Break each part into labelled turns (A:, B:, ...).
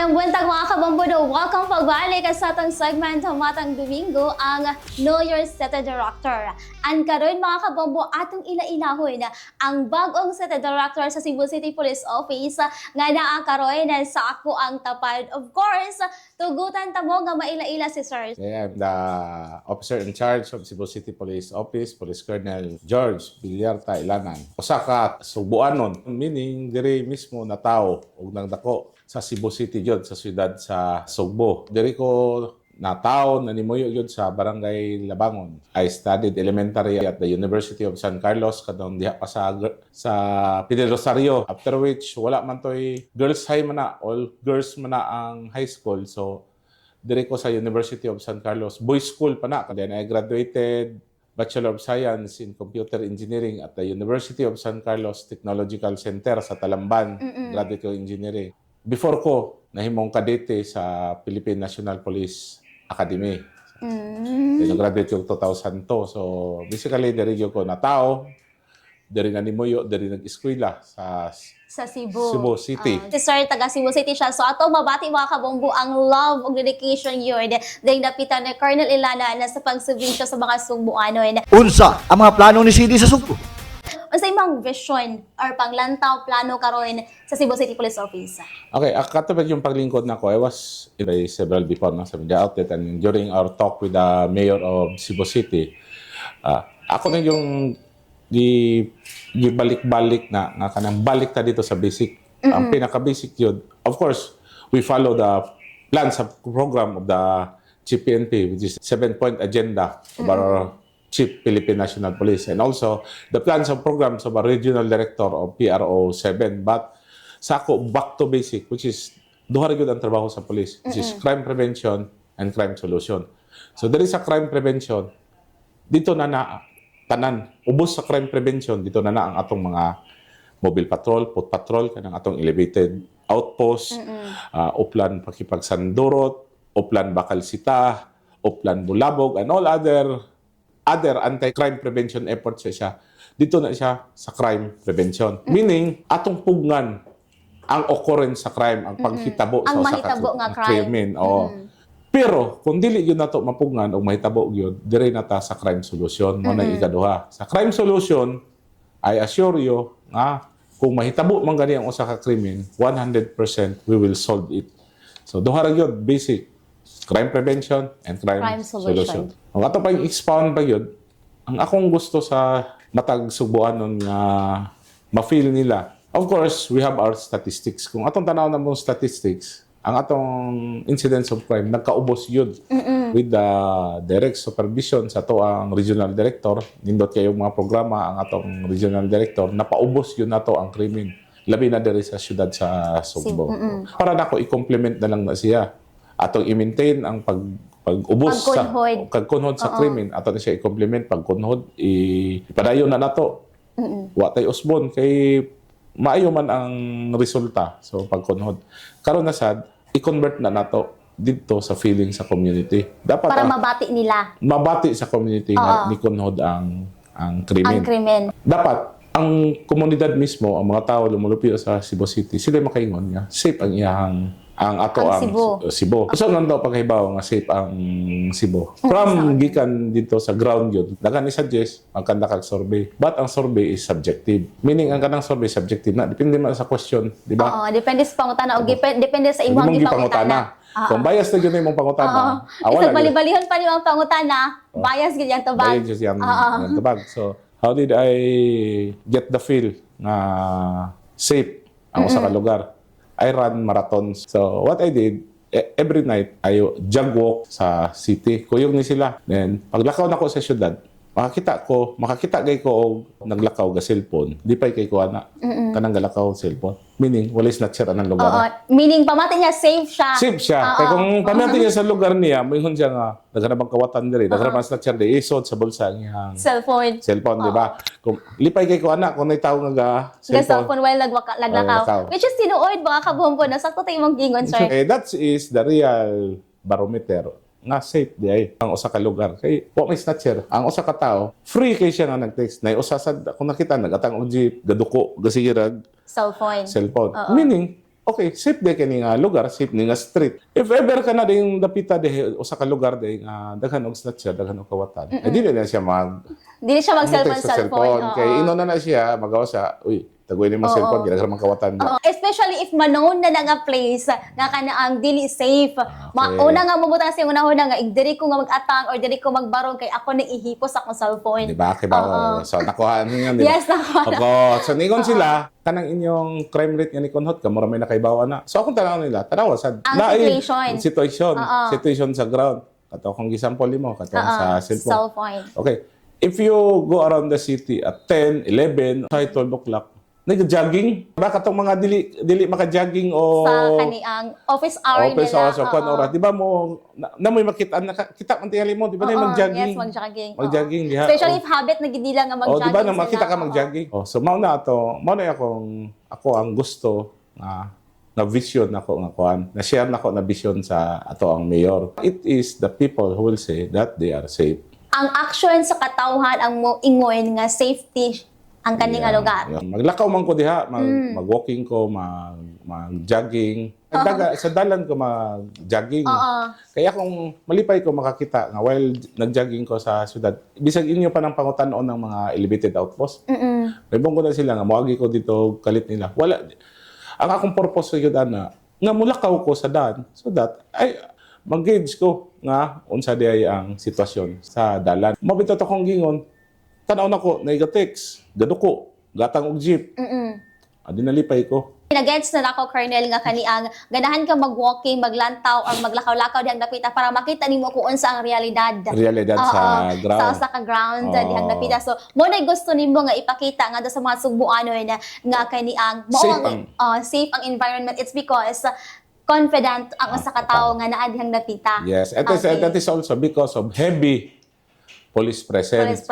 A: Maayong buntag mga kabombo. Welcome pagbalik sa atong segment matang Domingo ang Know Your City Director. Ang karon mga kabombo atong ila-ilahon ang bagong City Director sa Cebu City Police Office nga naa karon sa ako ang tapad. Of course, tugutan ta mo nga maila-ila si Sir.
B: I'm the officer in charge of Cebu City Police Office, Police Colonel 𝗔𝗟𝗪𝗕𝗨 Ylanan. Usa ka subuanon, meaning diri mismo na tao ug nang dako sa Cebu City jud sa siyudad sa Cebu. Diri ko na tao na nimuyo jud sa Barangay Labangon. I studied elementary at the University of San Carlos kadong diha pa sa Fidel Rosario. After which wala man toy girls high man na, all girls man na ang high school. So diri ko sa University of San Carlos, boys school pa na. Then I graduated Bachelor of Science in Computer Engineering at the University of San Carlos Technological Center sa Talamban. Graduate ko engineering. Before ko, nahimong kadete sa Philippine National Police Academy. Graduate ko 2002. So, basically, diri ko na tao, diri na nimuyo, diri nag-eskwela sa Cebu City.
A: Si Sir, taga Cebu City siya. So, ato mabati mga kabombo ang love ug dedication yun. Dahil napitan ni Colonel Ylanan sa pagsubinsyo sa mga Sugbuanon.
C: Unsa ang mga plano ni CD sa Sugbo?
A: Unsa imong vision or panglantaw plano karon sa Cebu City Police Office?
B: Okay, katapos yung paglingkod na ko, I was in several before na sa media outlet and during our talk with the mayor of Cebu City, ako na yung balik-balik na kanang balik ta dito sa basic. Ang pinaka-basic yun. Of course, we follow the plans of program of the Chief PNP, which is 7-point agenda of our Chief Philippine National Police, and also the plans and programs of a regional director of PRO 7. But sa ako, back to basic, which is duha ra gyud ang trabaho sa police, which is crime prevention and crime solution. So there is a crime prevention, dito na tanan, ubos sa crime prevention, dito na ang atong mga mobile patrol, foot patrol, kanang atong elevated outpost, uplan pakipagsandurot, uplan bakalsita, uplan bulabog, and all other anti-crime prevention efforts siya. Dito na siya sa crime prevention. Meaning, atong pugnan ang occurrence sa crime, ang paghitabo
A: ang
B: sa
A: mahitabo nga crime.
B: Pero, kung dili yun na ito mapugnan o mahitabo yun, dire na ta sa crime solution. Mo na ikaduha. Sa crime solution, I assure you, kung mahitabo man gani ang usa ka krimen, 100% we will solve it. So, duha ra yun, basic. Crime prevention and crime solution. Ang ato pa yung expound pa yun, ang akong gusto sa matag Subuanon nga ma-feel nila. Of course, we have our statistics. Kung atong tanaw na mong statistics, ang atong incidents of crime, nagkaubos yun with the direct supervision sa to ang regional director. Nindot kayong mga programa, ang atong regional director, napaubos yun na to ang krimen. Labi na diri sa syudad sa Cebu. Para na ko i-complement na lang na siya. Atong i-maintain ang pag-ubos sa pagkunhod sa krimen. Ato na siya i-complement pagkunhod, ipadayon na nato. Wa tay usbon kay maayo man ang resulta. So pagkunhod. Karon na sad, i-convert na nato dito sa feeling sa community. Dapat
A: para mabati nila.
B: Mabati sa community na ni kunhod ang krimen.
A: Ang krimen.
B: Dapat ang komunidad mismo, ang mga tao lumulupyo sa Cebu City, sila makaingon nga safe ang iyahang Cebu. So nang daw paghibaw nga safe ang Cebu. From gikan dito sa ground yun, dagan ni suggest ang kanda kag survey. But ang survey is subjective. Meaning ang kanang survey subjective na depende man sa question, di ba?
A: Oo, depende sa pangutana o depende sa imong gipangutana.
B: Kung bias na gyud imong pangutana,
A: isang bali-balihon pa nimong pangutana, bias gyud yang tubag.
B: Bias gyud yang tubag. So how did I get the feel na safe ang usa ka lugar? I run marathons. So, what I did, every night, I jog walk sa city. Kuyog ni sila. Then, paglakaw na ko sa syudad, makakita kay ko og naglakaw ga cellphone. Di pa kay ko ana. Kanang galakaw cellphone. Meaning, wala snatcher anang lugar.
A: Meaning, pamati niya safe siya.
B: Safe siya. Kaya kung pamati niya sa lugar niya, mayroon siya nga, naghanap ang kawatan diri, naghanap ang snatcher diri, isod sa bulsa niyang cellphone, di ba? Kung lipay kay ko ana, kung may tao nga
A: cellphone while naglakaw. Which is tinuod mga kabombo na sakto tayo mong gingon, sir.
B: That is the real barometer nga safe di ay ang usa ka lugar kay wa may snatcher ang usa ka tawo free kay siya nga nag-text na usa sad kung nakita nagatang og jeep gaduko gasirag cellphone meaning okay, safe de kini nga lugar, safe ni nga street. If ever ka na ding dapita de usa ka lugar de nga daghan og snatcher, daghan og kawatan. Di na siya
A: Dili siya
B: mag-text sa
A: mag-cellphone.
B: Kay ino na siya magawa sa, uy, tagoy ni mo cellphone, kaya man kawatan
A: Oo. Especially if manoon na nga place nga kanaang dili safe. Una nga mabuta sa una nga diri ko nga mag-atang or diri ko magbarong kay ako nang ihipos akong cellphone.
B: Di ba? So nakuha niyo di ba?
A: Yes, nakuha.
B: Ako, so ningon sila kanang inyong crime rate nga ni konhot ka mura may nakaibawa na. So akong tanaw nila, tanawa sa situation sa ground. Kato kung gisample mo kato sa cellphone. Okay. If you go around the city at 10, 11, 12 o'clock, nag-jogging. Baka itong mga dili maka-jogging o...
A: Sa kaniang office hour nila.
B: So, oras. Di ba mo, na mo'y makita, kita man tingali mo, di ba na yung mag-jogging?
A: Yes, mag-jogging.
B: Mag-jogging, diha.
A: Especially if habit na gidila nga mag-jogging
B: di ba na makita ka mag-jogging? So, mauna ako ang gusto na vision nako nga kuan, na share nako na vision sa ato ang mayor. It is the people who will say that they are safe.
A: Ang action sa katawhan ang mo ingon nga safety ang kaning lugar.
B: Maglakaw man ko diha, mag-walking ko, mag-jogging. Sa dalan ko mag-jogging. Kaya kung malipay ko makakita nga while nag-jogging ko sa syudad, bisag inyo pa ng pangutan-on ng mga elevated outpost. May bongko na sila nga moagi ko dito kalit nila. Wala ang akong purpose sa syudad na mulakaw ko sa daan so that mag-gauge ko nga unsa di ang sitwasyon sa dalan. Mabito to kong gingon, tanaw na ko, naiga-text, gaduko, gatang og jeep. Adi nalipay ko.
A: Nag-gets na ako, Colonel, nga kaniang ganahan ka mag-walking, maglantaw, or maglakaw-lakaw dihang napita para makita nimo kung unsa ang realidad.
B: Sa ground.
A: Sa ground dihang napita. So, mo na gusto nimo nga ipakita nga sa mga Subuano na nga kaniang safe ang environment. It's because confident ang sa katao nga naa dihang napita.
B: Yes, that is also because of heavy police presence.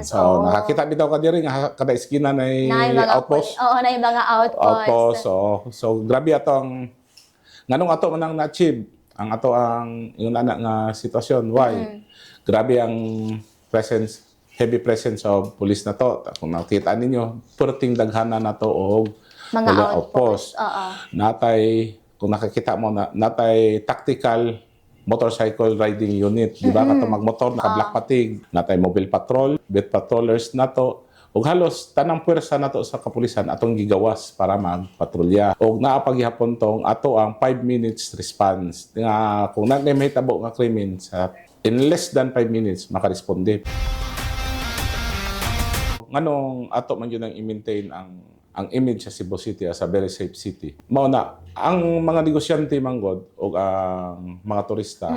B: So, nakakita bitaw ka diri nga kada eskina na outpost.
A: Na yung mga outpost.
B: So, grabe atong nganong ato man na-achieve ang ato ang nga sitwasyon. Why? Grabe ang heavy presence of police na to. Kung nakita ninyo, perting daghana na to og
A: mga outpost.
B: Natay kung nakikita mo natay tactical motorcycle riding unit, di ba? Kato magmotor, naka-black patig, natay mobile patrol, beat patrollers nato, ug halos tanang puwersa nato sa kapulisan atong gigawas para magpatrolya. Ug naapaghihapon tong ato ang 5 minutes response. Nga kung nagmahitabo nga krimen sa in less than 5 minutes makaresponde. Nganong ato man yun ang i-maintain ang image sa Cebu City as a very safe city. Mao na ang mga negosyante manggod o ang mga turista,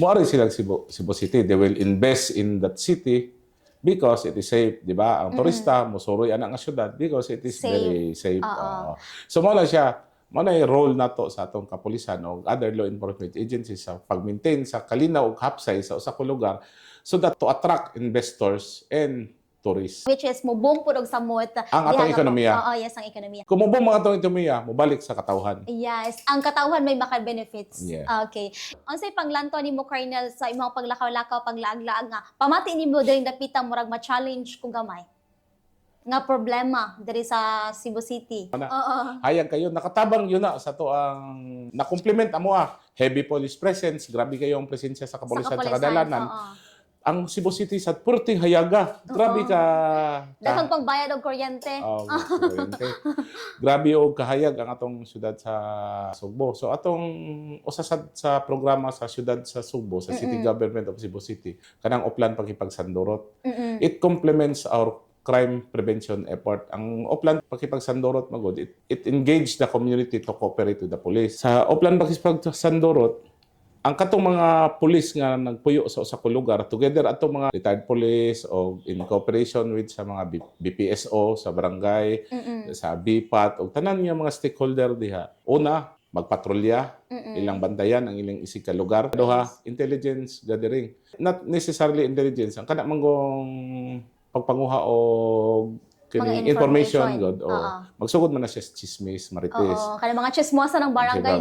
B: moari sila Cebu City. They will invest in that city because it is safe, di ba? Ang turista mosuroy ana nga syudad because it is very safe. So mao na siya, mao na yung role nato sa atong kapulisan o other law enforcement agencies sa pag-maintain sa kalinaw ug hapsay sa usa ka lugar so that to attract investors and tourists.
A: Which is mubong pud og samot
B: ang atong ekonomiya.
A: Yes, ang ekonomiya.
B: Kung mubong mga atong ekonomiya, mobalik sa katawhan.
A: Yes, ang katawhan may maka-benefits.
B: Yeah.
A: Okay. Unsay panglanto nimo, Colonel, sa imong paglakaw-lakaw, paglaag-laag nga pamati nimo diri dapita murag ma-challenge kung gamay nga problema diri sa Cebu City.
B: Hayag kayo, nakatabang yun na sa to ang na-compliment amo heavy police presence, grabe kayo ang presensya sa kapulisan sa kadalanan. Ang Cebu City sa purting hayaga. Grabe ka.
A: Daghang pangbayad og kuryente.
B: Kuryente. Grabe og kahayag ang atong syudad sa Cebu. So atong usa sa programa sa syudad sa Cebu, sa City Government of Cebu City, kanang uplan pakipagsandurot. It complements our crime prevention effort. Ang uplan pakipagsandurot magod, it engage the community to cooperate with the police. Sa uplan pakipagsandurot, ang katong mga pulis nga nagpuyo sa usa ka lugar together atong mga retired police o in cooperation with sa mga BPSO sa barangay, sa BPAT o tanan nga mga stakeholder diha. Una, magpatrolya, ilang bantayan ang ilang isig ka lugar. Duha, intelligence gathering. Not necessarily intelligence, ang kana manggong pagpanguha og information god magsugod man na siya chismis marites
A: kana mga chismosa ng barangay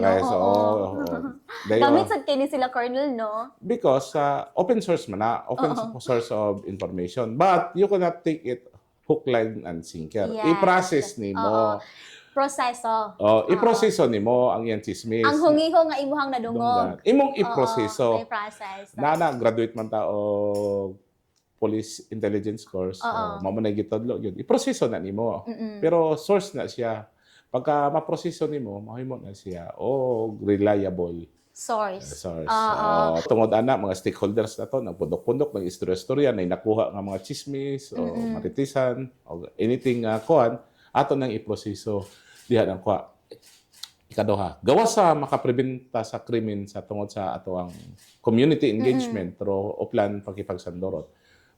A: gamit sad kini sila, Colonel, no, because
B: open source man na open source of information, but you cannot take it hook, line and sinker. I-process nimo
A: Proseso.
B: iproseso nimo ang iyang chismis.
A: Ang hungiho nga imuhang nadungog.
B: Imong iproseso.
A: May process.
B: Graduate man ta o police intelligence course, mao man gitudlo yun. Iproseso na nimo. Pero source na siya. Pagka maproseso nimo, mahimo na siya reliable
A: Source.
B: tungod ana mga stakeholders na to nagpundok-pundok ng istorya-istorya na nakuha nga mga chismis o maritisan o anything kuan ato nang iproseso diha nang kuha. Ikaduha, gawas sa makapreventa sa krimen sa tungod sa ato ang community engagement pero uplan pakipagsandorot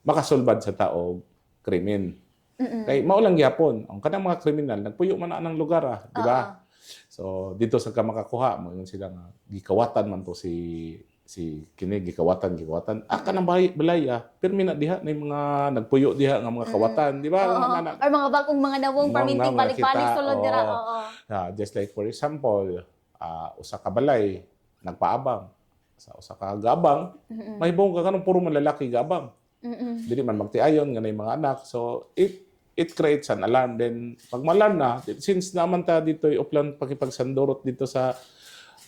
B: makasulbad sa tao krimen. Kay mao lang gyapon ang kanang mga kriminal nagpuyo man na ng lugar di ba? So dito sa ka makakuha mo sila nga gikawatan man to si kini gikawatan kanang balaya permi na diha na mga nagpuyo diha nga mga kawatan di ba?
A: Or mga bagong mga nawong permitting balik-balik sulod dira.
B: Just like for example usa ka balay nagpaabang sa usa ka gabang mahibong ka kanang puro malalaki gabang. Dili man magtiayon nga nay mga anak so it creates an alarm. Then, pag malam na, since naman ta dito uplan pakipagsandorot dito sa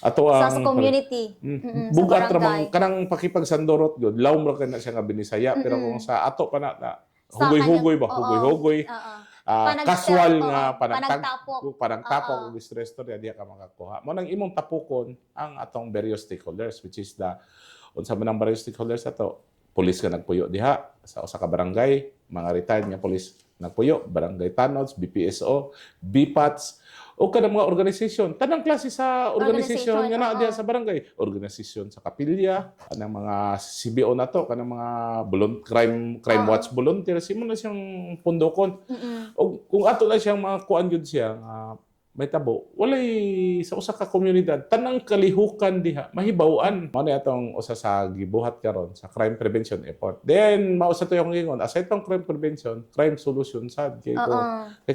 B: ato ang
A: sa community.
B: Bugat ramang kanang pakipagsandorot gyud. Lawom ra kana siya nga binisaya pero kung sa ato pa na hugoy-hugoy ba, hugoy-hugoy. Casual nga panagtapok ug stress to diha ka makakuha. Mo nang imong tapukon ang atong various stakeholders which is unsa man ang various stakeholders ato. Pulis ka nagpuyo diha sa usa ka barangay, mga retired nga pulis nagpuyo, barangay tanods, BPSO, BPATS, o kanang mga organisasyon. Tanang klase sa organisasyon nga na diha sa barangay. Organisasyon sa kapilya, kanang mga CBO na to, kanang mga crime watch volunteer, simo na siyang pundokon. O kung ato na siyang mga kuan gyud siya, may tabo, walay sa usa ka komunidad tanang kalihukan diha mahibaw-an mao ni atong usa sa gibuhat karon sa crime prevention effort. Then mao sa to yung ingon aside pang crime prevention, crime solution sad kay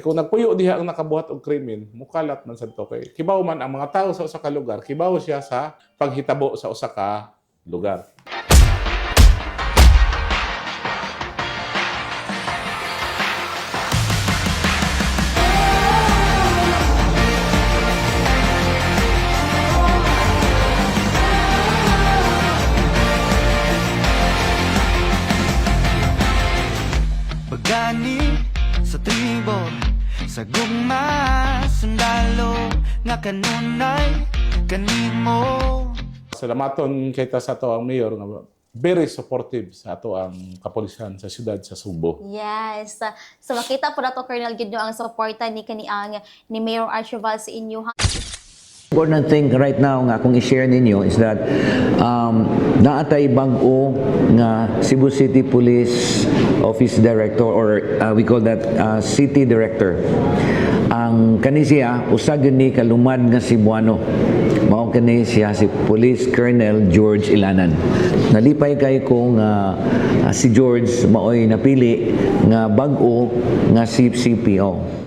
B: kung nagpuyo diha ang nakabuhat og krimen mukalat man sad to kay kibaw man ang mga tawo sa usa ka lugar kibaw siya sa paghitabo sa usa ka lugar.
D: Sa tribo, sa gugma, sundalo, nga kanunay, kanimo.
B: Salamaton kita sa ato ang mayor nga very supportive sa ato ang kapulisan sa siyudad sa Cebu.
A: Yes. So makita po na to Colonel Gidno ang suporta ni ni Mayor Archibald sa inyo.
C: Important thing right now nga akong i-share ninyo is that naatay bag-o nga Cebu City Police Office Director or we call that City Director. Ang kani siya usag ni kalumad nga Cebuano. Mao kani siya si Police Colonel George Ylanan. Nalipay kay ko nga si George maoy napili nga bag-o nga CCPO.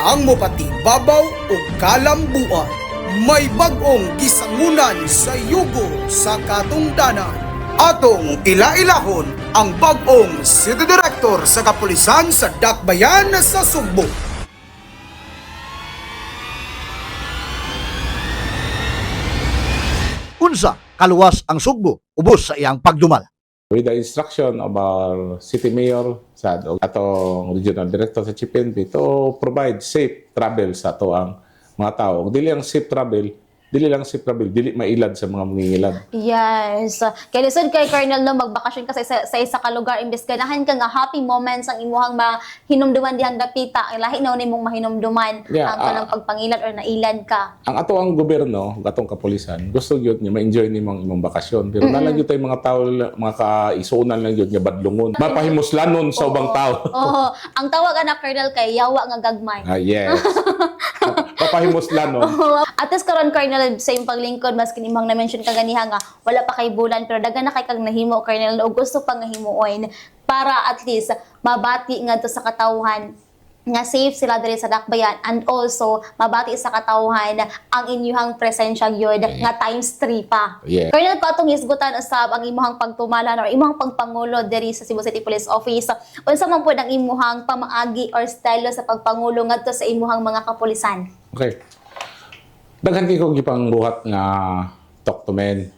E: Ang mopati babaw o kalambuan. May bagong gisangunan sa yugo sa katungdanan. Atong ila-ilahon ang bagong City Director sa Kapulisan sa Dakbayan sa Cebu.
C: Unsa kaluwas ang Cebu ubos sa iyang pagdumal.
B: With the instruction of our city mayor sa atong regional director sa CPNP to provide safe travel sa ato ang mga tao. Dili ang safe travel, dili mailad sa mga mangingilad.
A: Yes. Kaya lisod kay Colonel no magbakasyon ka sa isa ka lugar imbes ganahan ka nga happy moments ang imuhang mahinumduman dihang dapita ang lahi na nimong mahinumduman ang kanang pagpangilad or nailad ka.
B: Ang ato ang gobyerno, atong kapulisan, gusto gyud niya ma-enjoy nimong imong bakasyon. Pero nalang gyud tay mga tao mga kaisunan lang gyud nga badlungon. Mapahimuslanon sa ubang tao.
A: Ang tawag ana Colonel kay yawa nga gagmay.
B: Yes. Papahimuslanon.
A: At least karon Colonel sa yung paglingkod maski imong na-mention ka ganiha nga wala pa kay bulan pero daghan na kay kag nahimo Colonel o gusto pang himuon para at least mabati ngadto sa katawhan nga safe sila diri sa dakbayan, and also mabati sa katawhan ang inyuhang presensya gyud nga times 3 pa.
B: Yeah.
A: Colonel, katong hisgutan usab ang imuhang pagtumalan or imuhang pagpangulo diri sa Cebu City Police Office. Unsa man pud ang imuhang pamaagi or style sa pagpangulo ngadto sa imuhang mga kapulisan?
B: Okay. Daghan kay ko gipang buhat nga talk to men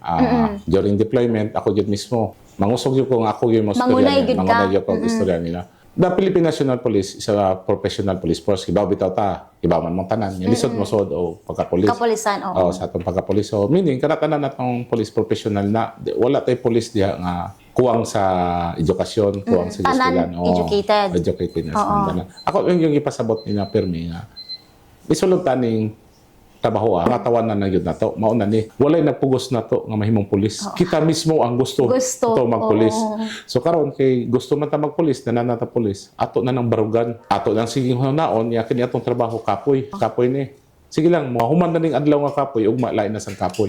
B: during deployment. Ako gyud mismo mangusog gyud ko nga ako gyud mo
A: Mangunay gyud ka.
B: mangunay gyud ko istorya nila. The Philippine National Police is a professional police force. Ibaw bitaw ta, ibaw man mong tanan. Yung lisod mo sod o pagka-police.
A: Kapulisan, oo.
B: Sa atong pagka-police. So, meaning, kanatanan natong police professional na, wala tayo police diha nga kuwang sa edukasyon, kuwang sa
A: Tanan educated.
B: Educated na sa tanan. Ako yung ipasabot nila permi nga, isulod taning trabaho nga tawanan na yun na to. Mauna ni, walay nagpugos na to nga mahimong pulis. Kita mismo ang gusto to magpulis. So karon kay gusto man ta magpulis, nananata pulis, ato na ng barugan, ato nang siging hunaon, ya kini atong trabaho kapoy. Kapoy ni. Sige lang, mahuman na ning adlaw nga kapoy, ugma lain na sang kapoy.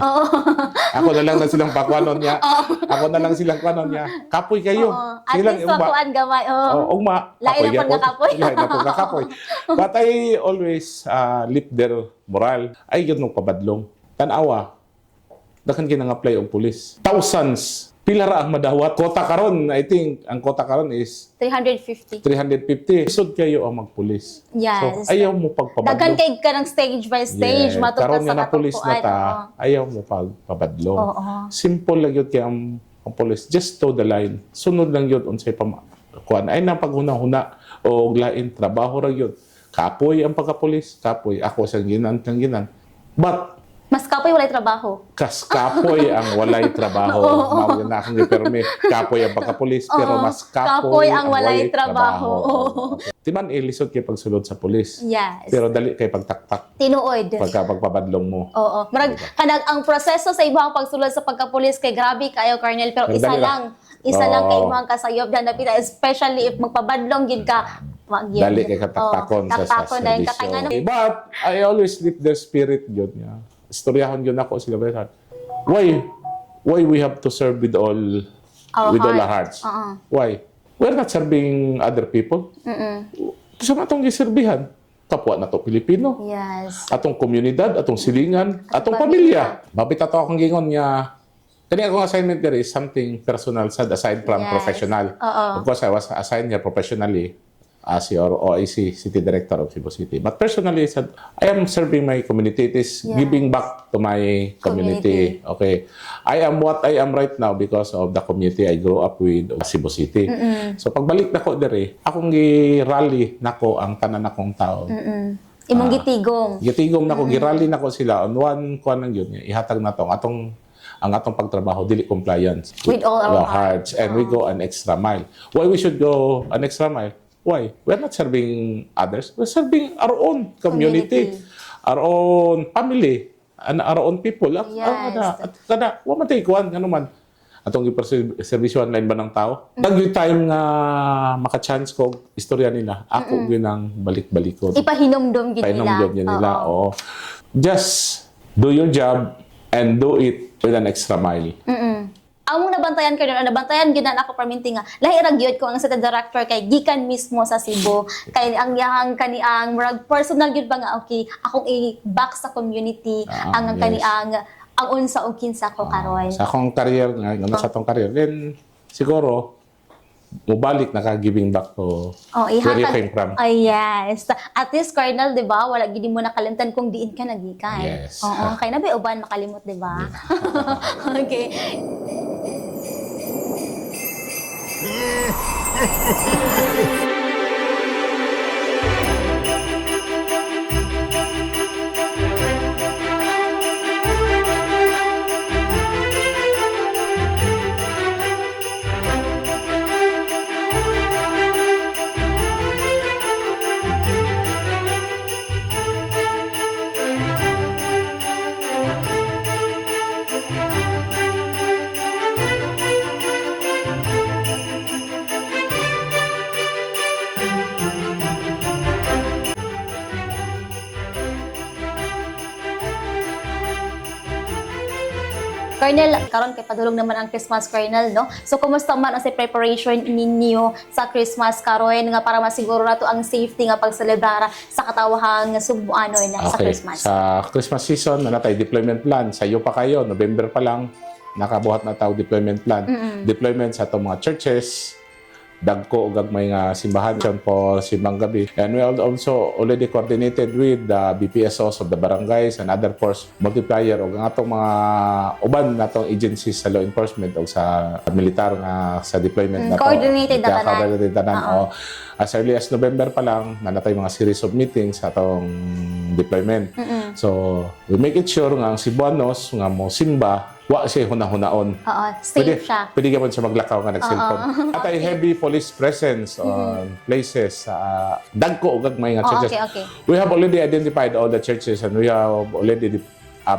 B: Ako na lang silang pakwanon niya. Ako na lang silang kwanon niya. Kapoy kayo.
A: At least pakuan gamay.
B: Ugma.
A: Lain na pag kapoy.
B: Lain na pag kapoy. But I always lift their moral. Ay yun nung pabadlong. Tanawa, dakan kinang-apply og pulis. Thousands. Pila ra ang madawat. Kota karon, I think, ang kota karon is
A: 350.
B: 350. Isod kayo ang magpulis.
A: Yes.
B: So, ayaw mo pagpabadlong.
A: Daghan kay ka ng stage by stage.
B: Yeah.
A: Matod ka
B: Karon
A: sa
B: nga na pulis na ta,
A: katupuan.
B: ayaw mo pagpabadlong. Simple lang yun kaya ang pulis. Just toe the line. Sunod lang yun unsay kuan. Ay nang paghuna-huna o lain trabaho ra yun. Kapoy ang pagkapulis. Kapoy. Ako sa ginan. But
A: Mas kapoy walay trabaho.
B: kapoy ang walay trabaho. Mao na akong gipermi. Kapoy ang pagkapulis pero mas kapoy ang walay trabaho. Timan ilisod kay pagsulod sa pulis.
A: Yes.
B: Pero dali kay pagtaktak
A: Tinuod.
B: pagpabadlong mo.
A: Oo. Marag kanang ang proseso sa ibang pagsulod sa pagkapulis kay grabe kayo, Colonel, pero
B: Pero
A: isa
B: dali
A: lang. Isa lang kay imong kasayop na napita, especially if magpabadlong gid ka.
B: Dali kay kataktakon sa
A: taktakon na yung
B: serbisyo.
A: kakay
B: But I always lift their spirit yun. Istoryahon yun ako sila ba? Why we have to serve with all our hearts? Why? We're not serving other people. Sa matong giserbihan, kapwa na to Pilipino.
A: Yes.
B: Atong komunidad, atong silingan, atong pamilya. Mapit ato akong gingon niya, kani akong assignment there is something personal aside from professional. Of course, I was assigned here professionally as your OIC-City Director of Cebu City. But personally, I am serving my community. It is giving back to my community. Okay. I am what I am right now because of the community I grew up with Cebu City. So pagbalik na ko dere, akong gi-rally nako ang tanan akong tao.
A: Imong gitigong.
B: Gitigong nako, gi-rally nako sila on one kuan lang yun. Ihatag na to ang atong pagtrabaho dili compliance
A: With all our
B: hearts and we go an extra mile. Why we should go an extra mile? Why? We're not serving others. We're serving our own community. Our own family, and our own people. Kada, wa man tay kuan ngano man. Atong giperservisyohan lain ba ng tao? Dagyo time nga maka-chance ko istorya nila. Ako ginang balik-balikod.
A: Ipahinomdom gid nila.
B: Pahinomdom nila. Oo. Just do your job and do it with an extra mile.
A: Among nabantayan kayo, nabantayan gyud na ako perminti nga lahi ra gyud ko ang City Director kay gikan mismo sa Cebu kay ang yahang kaniang murag personal gyud ba nga okay akong i-back sa community ang kaniang ang unsa og kinsa ko karon.
B: Sa akong career nga sa atong career then siguro mubalik naka-giving back to where you came from.
A: Yes. At least, Colonel, di ba, wala gini mo nakalimtan kung diin ka nagikan.
B: Yes.
A: Oo, kaya na ba uban makalimot, di ba? Okay. Colonel, karon kay padulong naman ang Christmas, Colonel, no? So kumusta man ang sa preparation ninyo sa Christmas karon nga para masiguro nato ang safety nga pagselebrar sa katawhang Cebuano na sa Christmas?
B: Sa Christmas season, na tayo deployment plan. Sa iyo pa kayo, November pa lang, nakabuhat na tayo deployment plan. Deployment sa itong mga churches, dagko o gagmay nga simbahan dyan po simbang gabi. And we also already coordinated with the BPSOs of the barangays and other force multiplier o nga itong mga uban na itong agencies sa law enforcement o sa militar nga sa deployment na
A: coordinated na tanan.
B: Coordinated tanan. As early as November pa lang, nanatay mga series of meetings sa itong deployment. So, we make it sure nga ang Cebuanos nga mo simba wa siya hunahon.
A: Safe siya.
B: Pwede ka man siya maglakaw nga nag-cellphone. At ay heavy police presence on places sa dagko o gagmay nga churches.
A: Okay.
B: We have already identified all the churches and we have already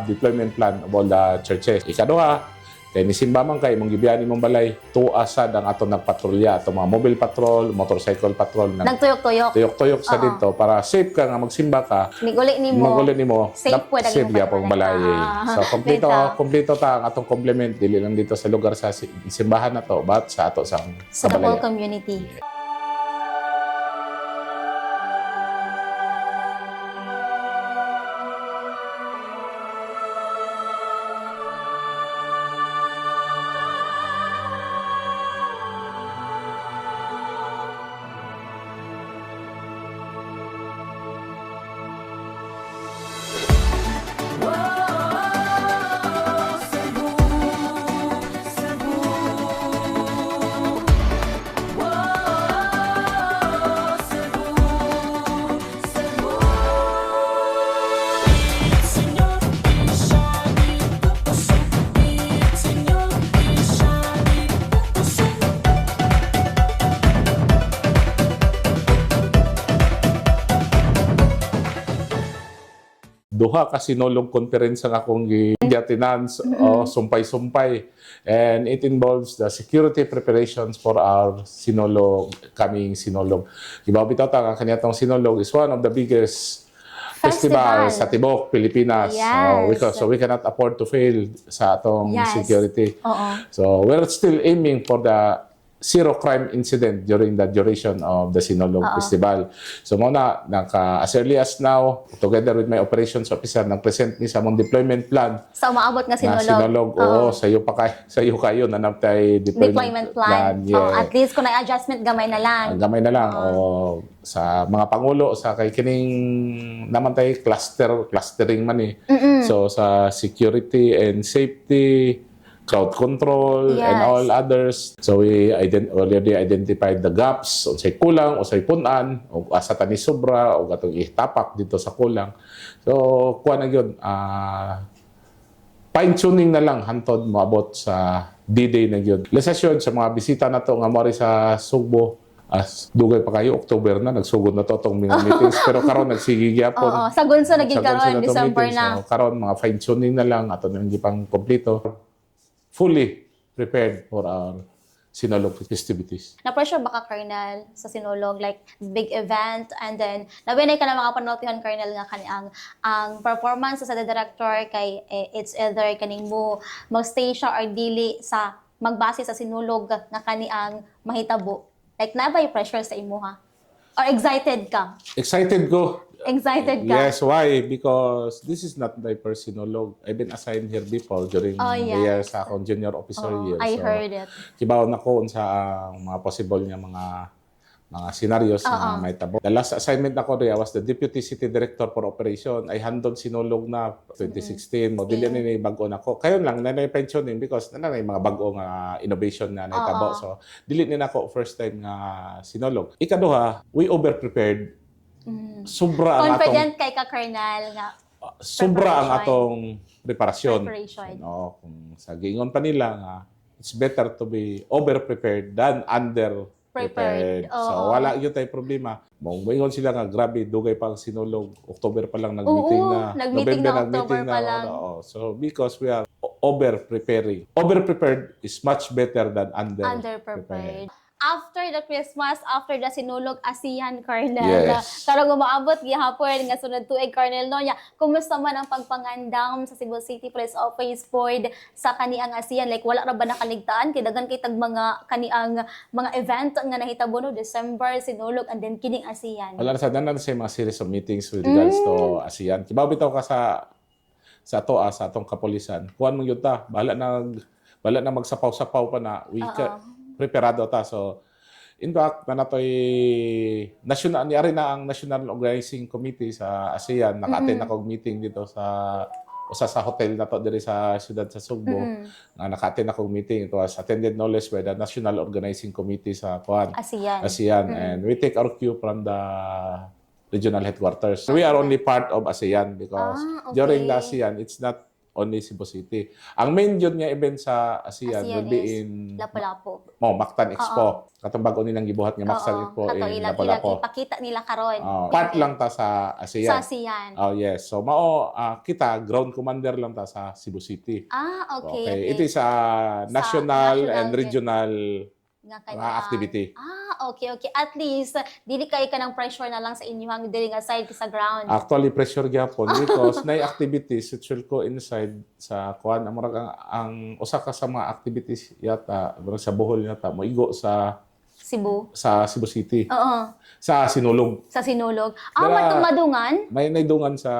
B: deployment plan of all the churches. Ikaduha, kay nisimba man kay mong gibiyanin mong balay, tuasad ang ato nagpatrolya, ato mga mobile patrol, motorcycle patrol,
A: nagtuyok-tuyok.
B: Tuyok-tuyok sa dito para safe ka nga magsimba ka.
A: Miguli nimo. Safe po
B: safe gyapon balay. So kompleto ta ang atong complement dili lang dito sa lugar sa simbahan na to, but sa ato sa
A: the whole community.
B: Duha ka sinulog conference ang akong giyatinan o sumpay-sumpay, and it involves the security preparations for our sinulog, coming sinulog. Ibaw bitaw ta nga kaniyatong sinulog is one of the biggest festival sa Tibok, Pilipinas.
A: Yes.
B: So we cannot afford to fail sa atong security.
A: Oo.
B: So we're still aiming for the zero crime incident during the duration of the Sinulog Festival. So muna, as early as now, together with my operations officer, nag-present ni sa mong deployment plan.
A: Sa umaabot nga sinulog.
B: Sinulog, sa iyo kayo na naptay
A: deployment plan.
B: Yes.
A: At least kung na-adjustment, gamay na lang.
B: Gamay na lang. Sa mga pangulo, sa kay kining naman tayo clustering man eh. So sa security and safety, crowd control, and all others. So we already identified the gaps, o say kulang, o say punan, o asa tani sobra, o gatong itapak dito sa kulang. So, kuha na yun, fine-tuning na lang hantod moabot sa D-Day na yun. Lesasyon sa mga bisita na to nga mori sa Cebu, as dugay pa kayo, October na, nagsugod na to itong mga meetings. Pero karon nagsigigiyapon.
A: Sa Gunso naging karon, December na.
B: So, karon mga fine-tuning na lang, ato na hindi pang kompleto. Fully prepared for our Sinulog festivities.
A: Na-pressure baka, Colonel, sa Sinulog, like big event, and then nabinay ka na mga panotihan, Colonel, nga kaniang ang performance sa director kay it's either kaning mo magstay siya or dili sa magbase sa Sinulog nga kaniang mahitabo. Like, nabay pressure sa imo, ha? Or excited ka?
B: Excited ko.
A: Excited ka?
B: Yes, why? Because this is not my first Sinulog. I've been assigned here before during the year sa akong junior officer year.
A: I heard it.
B: Kibaw na ko sa mga possible nga mga scenarios na may tabo. The last assignment na ko I was the Deputy City Director for Operation. I handled Sinulog na 2016. Modilya ni bago na ko. Kayon lang, pensioning because na mga bago nga innovation na naitabo. So, dili ni nako first time nga Sinulog. Ikaduha, we over-prepared. Sobra ang
A: confident kay ka, Colonel, nga
B: sobra ang atong preparasyon.
A: Preparation.
B: Kung sa giingon pa nila nga, it's better to be over-prepared than under-prepared. So, wala yun tayong problema. Moingon sila nga, grabe, dugay pa ang Sinulog. October pa lang nag-meeting na.
A: Nag-meeting na, October pa lang.
B: So, because we are over-preparing. Over-prepared is much better than under-prepared.
A: after the Christmas, after the sinulog ASEAN, Colonel.
B: Yes.
A: Karong umaabot gihapon nga sunod tuig, Colonel Noya. Kumusta man ang pagpangandam sa Cebu City Police Office Board sa kaniang ASEAN? Like wala ra ba nakaligtaan kay daghan kay tag mga kaniang mga event nga nahitabo no December sinulog and then kining ASEAN.
B: Wala na sa danan sa mga series of meetings with regards to ASEAN. Kibaw bitaw ka sa toa sa atong kapulisan. Kuan man gyud ta, bahala na magsapaw-sapaw pa na preparado ta. So in fact na natoy national niari na ang National Organizing Committee sa ASEAN. Naka-attend ako meeting dito sa usa sa hotel na to diri sa siyudad sa Cebu. Naka-attend ako meeting. It was attended no less by the National Organizing Committee sa ASEAN. And we take our cue from the regional headquarters. We are only part of ASEAN because during the ASEAN, it's not only Cebu City. Ang main yun nga event sa ASEAN will be in
A: Lapu-Lapu.
B: Mactan Expo. Katong bago nilang gibuhat nga Mactan Expo in Lapu-Lapu.
A: Ipakita nila karon.
B: Part lang ta sa ASEAN.
A: Sa ASEAN.
B: Oh yes. So kita ground commander lang ta sa Cebu City.
A: Okay.
B: It is a national and regional
A: nga
B: activity.
A: Okay. At least dili kay ka ng pressure na lang sa inyong dili nga side sa ground.
B: Actually pressure gyapon because nay activities it should inside sa kuan ang usa ka sa mga activities yata sa Bohol yata moigo sa Cebu City. Sa Sinulog.
A: Madungan?
B: May naidungan sa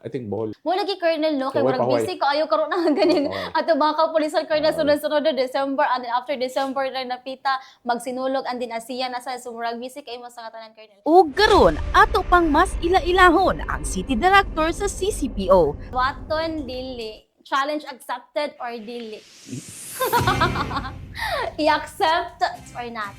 B: I think Bohol.
A: Mo lagi Colonel no kay murag busy ka ayo karon na ganin ato mga kapulisan Colonel sunod-sunod December and then after December na napita magsinulog and din ASEAN na sa murag busy kay mo sa katanan Colonel.
F: Ug karon ato pang mas ila-ilahon ang City Director sa CCPO.
A: Waton dili. Challenge accepted or dili? I-accept or not?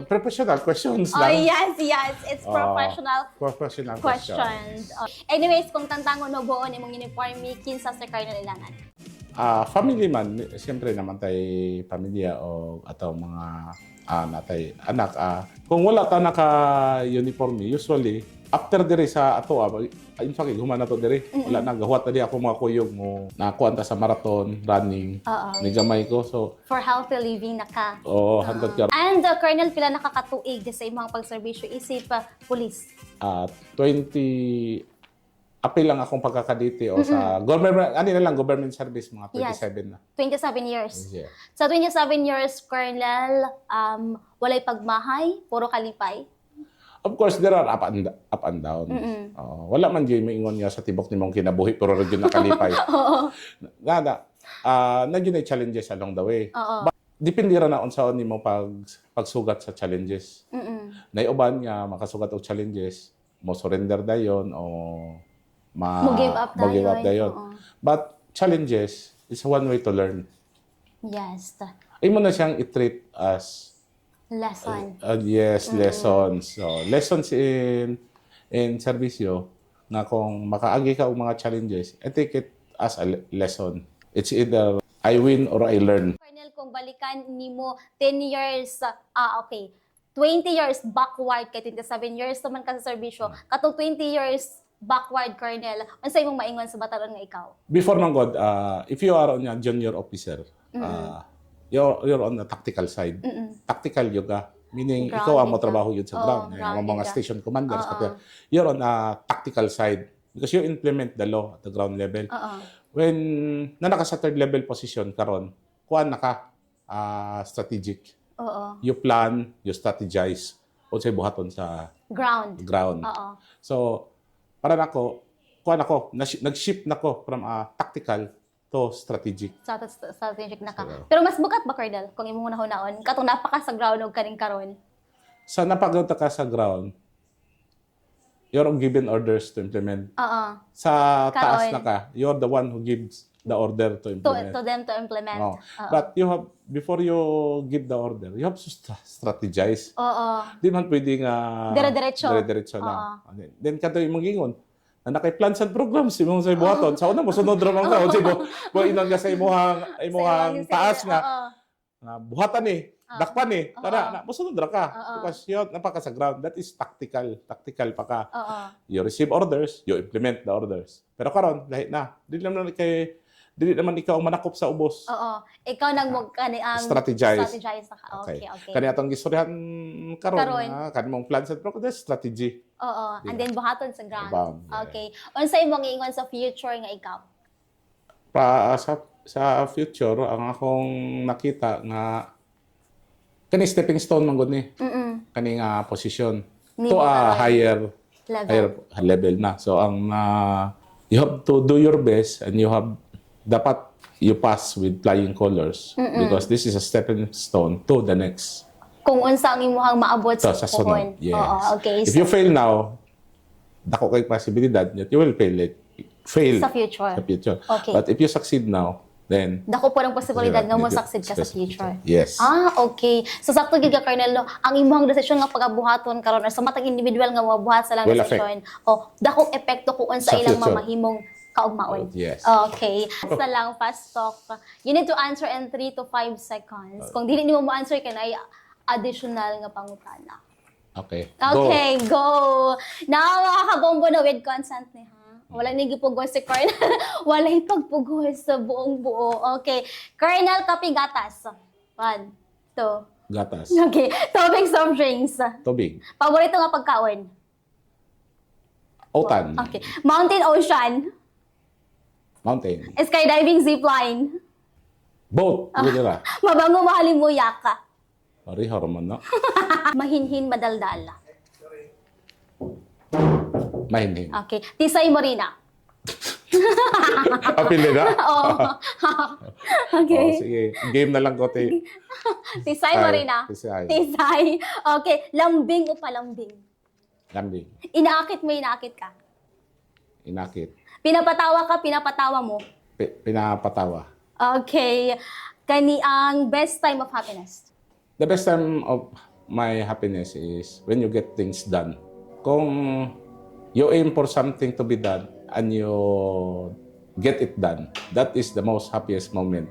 B: Professional questions
A: Oh,
B: lang.
A: yes. It's professional
B: Professional
A: questions. Anyways, kung tantangon no buon imong uniform kinsa sa Colonel Ylanan?
B: Family man, siyempre naman tay pamilya o ataw mga natay anak. Kung wala ta naka-uniform, usually after diri sa ato in fact human na to diri wala na gahuat na di ako mga kuyog mo nakuan ta sa marathon running ni gamay ko so
A: for healthy living na ka.
B: Hantod ka.
A: And Colonel pila nakakatuig sa imong pagserbisyo isip police?
B: 20 apil lang akong pagkakaditi o sa government service mga 27 na.
A: 27 years.
B: Yeah.
A: Sa 27 years Colonel walay pagmahay, puro kalipay.
B: Of course, there are up and down. Wala man dyan maingon nga sa tibok ni mong kinabuhi, pero rin yun nakalipay. Nagyan ay challenges along the way. But, depende rin na unsaon ni mo pagsugat sa challenges. Naiuban nga, makasugat og challenges, mo surrender dayon o
A: mo give up dayon.
B: But challenges is one way to learn.
A: Yes.
B: Ay mo na siyang i-treat as
A: lesson.
B: Lessons. So, lessons in servisyo na kung makaagi ka og mga challenges, I take it as a lesson. It's either I win or I learn.
A: Colonel, kung balikan nimo 10 years, 20 years backward kay 27 years naman ka sa serbisyo. Katong 20 years backward, Colonel, unsay imong maingon sa bataron nga ikaw?
B: Before ng God, if you are on a junior officer, you're on the tactical side. Tactical yoga. Meaning,
A: Ground
B: ikaw ang mo
A: yoga.
B: trabaho yun sa ground. Yung mga
A: yoga.
B: station commanders. You're on a tactical side. Because you implement the law at the ground level. When nanaka sa third level position karon, kuan naka strategic. You plan, you strategize. O sa buhaton sa
A: Ground.
B: So, para nako, kuan ako, nag-shift nako from tactical to strategic.
A: Strategic na ka. Pero mas bukat ba, Colonel, kung imong unahon-naon? Katong napaka sa ground og kaning karon.
B: Sa napagdata ka sa ground, you're given orders to implement. Sa taas na ka, you're the one who gives the order to implement.
A: To them to implement.
B: But you have, before you give the order, you have to strategize. Di man pwedeng dire-diretso na. Then kato yung mangingon, na nakay-plans and programs imong sa buhaton. Sa una mo sunod ra man ka, mo inang sa imong taas nga. Buhatan dakpan tara, mo sunod ra ka. Because yun napaka sa ground, that is tactical pa ka. You receive orders, you implement the orders. Pero karon lahi na, di naman kay dili naman ikaw manakop sa ubos.
A: Oo. Ikaw nang
B: Strategize.
A: strategize na ka. Okay.
B: Kani atong gistoryahan karon
A: Karon.
B: kani mong plans at progress strategy.
A: Oo. And then buhaton sa ground.
B: Abound, yeah.
A: Okay. Unsa imong ingon sa future nga ikaw?
B: Sa future ang akong nakita nga kani stepping stone man gud ni. Kani nga posisyon
A: Ni
B: to
A: mo
B: a
A: karon.
B: higher
A: Level.
B: level na. So ang you have to do your best and dapat you pass with flying colors because this is a stepping stone to the next.
A: Kung unsa ang imuhang maabot sa
B: Sa
A: puhon.
B: sunod. Yes.
A: Oo, okay.
B: If you fail now, dako kay posibilidad that you will fail
A: Sa future.
B: sa future.
A: Okay.
B: But if you succeed now, then
A: Dako po ng posibilidad nga mo
B: Yeah,
A: succeed ka sa future.
B: Yes.
A: Okay. So sakto gid ka Colonel, no? Ang imong desisyon nga pagabuhaton karon or sa matang individual nga mabuhat sa lang
B: Will
A: desisyon. Dako epekto kung unsa
B: Sa
A: ilang
B: future.
A: mamahimong kaugmaon.
B: Yes.
A: Okay. Sa lang fast talk. You need to answer in 3 to 5 seconds. Kung dili nimo mo-answer kanay additional nga pangutana.
B: Okay.
A: Okay, go. Now, mga kabombo na with consent ni ha. Wala ni gipugol si Colonel. Wala ipagpugol sa buong buo. Okay. Colonel Kapigatas. 1, 2.
B: Gatas.
A: Okay. Tubig soft drinks.
B: Tubig.
A: Paborito nga pagkaon.
B: Otan.
A: Okay. Mountain ocean.
B: Mountain.
A: Skydiving zipline.
B: Boat. Gudira.
A: Mabango mahalimuyak ka.
B: Ori hormon no.
A: Mahinhin madaldal.
B: Mahinhin.
A: Okay. Tisay Morina.
B: Apili na?
A: Oo. Okay.
B: Oh, sige. Game na lang ko, te.
A: Tisay Morina.
B: Tisay.
A: Tisay. Okay. Lambing o palambing?
B: Lambing.
A: Inaakit mo, inaakit ka.
B: Inakit.
A: Pinapatawa ka, pinapatawa mo.
B: Pinapatawa.
A: Okay. Kani ang best time of happiness?
B: The best time of my happiness is when you get things done. Kung you aim for something to be done and you get it done, that is the most happiest moment.